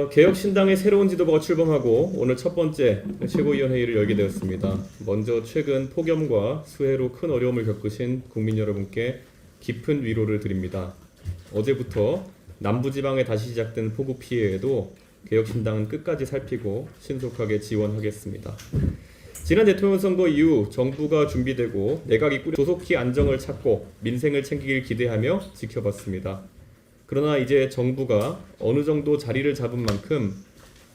개혁신당의 새로운 지도부가 출범하고 오늘 첫 번째 최고위원회의를 열게 되었습니다. 먼저 최근 폭염과 수해로 큰 어려움을 겪으신 국민 여러분께 깊은 위로를 드립니다. 어제부터 남부지방에 다시 시작된 폭우 피해에도 개혁신당은 끝까지 살피고 신속하게 지원하겠습니다. 지난 대통령 선거 이후 정부가 준비되고 내각이 조속히 안정을 찾고 민생을 챙기길 기대하며 지켜봤습니다. 그러나 이제 정부가 어느 정도 자리를 잡은 만큼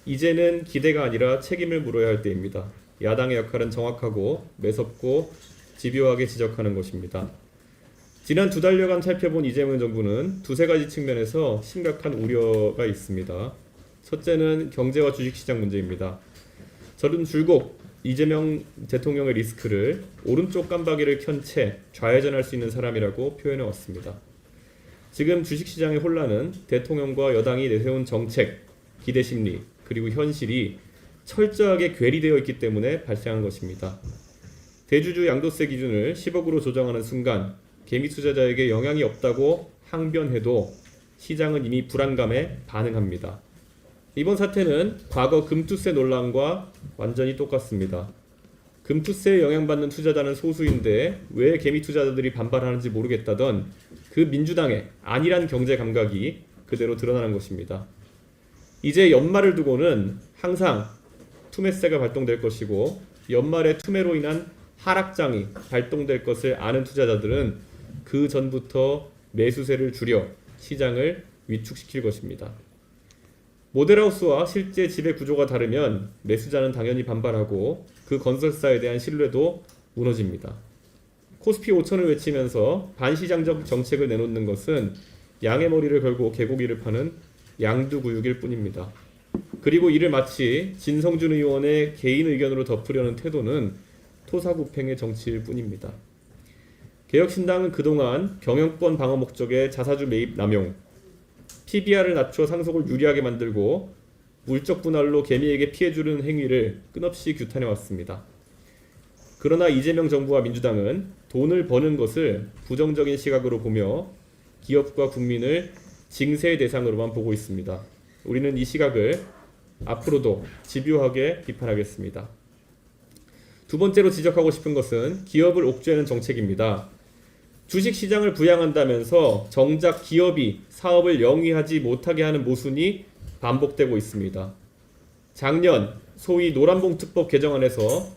이제는 기대가 아니라 책임을 물어야 할 때입니다. 야당의 역할은 정확하고 매섭고 집요하게 지적하는 것입니다. 지난 2달여간 살펴본 이재명 정부는 두세 가지 측면에서 심각한 우려가 있습니다. 첫째는 경제와 주식시장 문제입니다. 저는 줄곧 이재명 대통령의 리스크를 오른쪽 깜박이를 켠 채 좌회전할 수 있는 사람이라고 표현해 왔습니다. 지금 주식시장의 혼란은 대통령과 여당이 내세운 정책, 기대심리, 그리고 현실이 철저하게 괴리되어 있기 때문에 발생한 것입니다. 대주주 양도세 기준을 10억으로 조정하는 순간 개미 투자자에게 영향이 없다고 항변해도 시장은 이미 불안감에 반응합니다. 이번 사태는 과거 금투세 논란과 완전히 똑같습니다. 금투세에 영향받는 투자자는 소수인데 왜 개미 투자자들이 반발하는지 모르겠다던 그 민주당의 안일한 경제 감각이 그대로 드러나는 것입니다. 이제 연말을 두고는 항상 투매세가 발동될 것이고 연말에 투매로 인한 하락장이 발동될 것을 아는 투자자들은 그 전부터 매수세를 줄여 시장을 위축시킬 것입니다. 모델하우스와 실제 지배 구조가 다르면 매수자는 당연히 반발하고 그 건설사에 대한 신뢰도 무너집니다. 코스피 5천을 외치면서 반시장적 정책을 내놓는 것은 양의 머리를 걸고 개고기를 파는 양두구육일 뿐입니다. 그리고 이를 마치 진성준 의원의 개인 의견으로 덮으려는 태도는 토사구팽의 정치일 뿐입니다. 개혁신당은 그동안 경영권 방어 목적의 자사주 매입 남용, PBR을 낮춰 상속을 유리하게 만들고 물적 분할로 개미에게 피해 주는 행위를 끝없이 규탄해왔습니다. 그러나 이재명 정부와 민주당은 돈을 버는 것을 부정적인 시각으로 보며 기업과 국민을 징세의 대상으로만 보고 있습니다. 우리는 이 시각을 앞으로도 집요하게 비판하겠습니다. 두 번째로 지적하고 싶은 것은 기업을 옥죄는 정책입니다. 주식시장을 부양한다면서 정작 기업이 사업을 영위하지 못하게 하는 모순이 반복되고 있습니다. 작년 소위 노란봉투법 개정안에서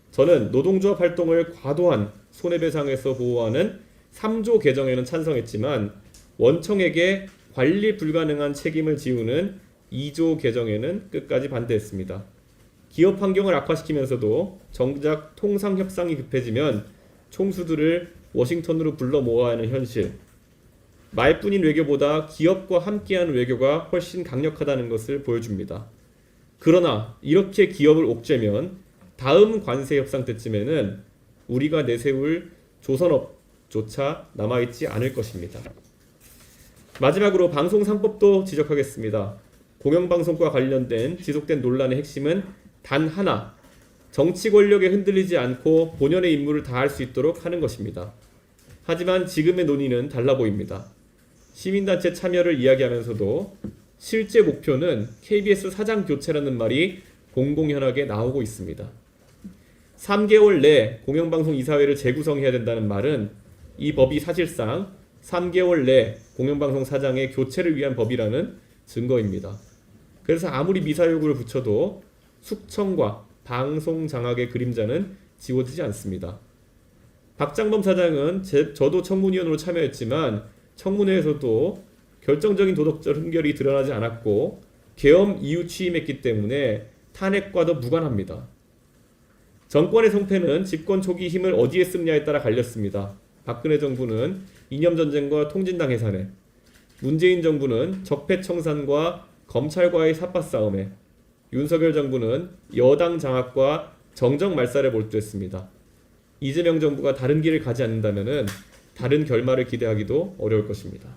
저는 노동조합 활동을 과도한 손해배상에서 보호하는 3조 개정에는 찬성했지만 원청에게 관리 불가능한 책임을 지우는 2조 개정에는 끝까지 반대했습니다. 기업 환경을 악화시키면서도 정작 통상 협상이 급해지면 총수들을 워싱턴으로 불러 모아야 하는 현실, 말뿐인 외교보다 기업과 함께하는 외교가 훨씬 강력하다는 것을 보여줍니다. 그러나 이렇게 기업을 옥죄면 다음 관세 협상 때쯤에는 우리가 내세울 조선업조차 남아있지 않을 것입니다. 마지막으로 방송상법도 지적하겠습니다. 공영방송과 관련된 지속된 논란의 핵심은 단 하나, 정치 권력에 흔들리지 않고 본연의 임무를 다할 수 있도록 하는 것입니다. 하지만 지금의 논의는 달라 보입니다. 시민단체 참여를 이야기하면서도 실제 목표는 KBS 사장 교체라는 말이 공공연하게 나오고 있습니다. 3개월 내 공영방송 이사회를 재구성해야 된다는 말은 이 법이 사실상 3개월 내 공영방송 사장의 교체를 위한 법이라는 증거입니다. 그래서 아무리 미사 요구를 붙여도 숙청과 방송 장악의 그림자는 지워지지 않습니다. 박장범 사장은 저도 청문위원으로 참여했지만 청문회에서도 결정적인 도덕적 흠결이 드러나지 않았고 계엄 이후 취임했기 때문에 탄핵과도 무관합니다. 정권의 성패는 집권 초기 힘을 어디에 쓰느냐에 따라 갈렸습니다. 박근혜 정부는 이념전쟁과 통진당 해산에, 문재인 정부는 적폐청산과 검찰과의 삿바싸움에, 윤석열 정부는 여당 장악과 정적 말살에 몰두했습니다. 이재명 정부가 다른 길을 가지 않는다면 다른 결말을 기대하기도 어려울 것입니다.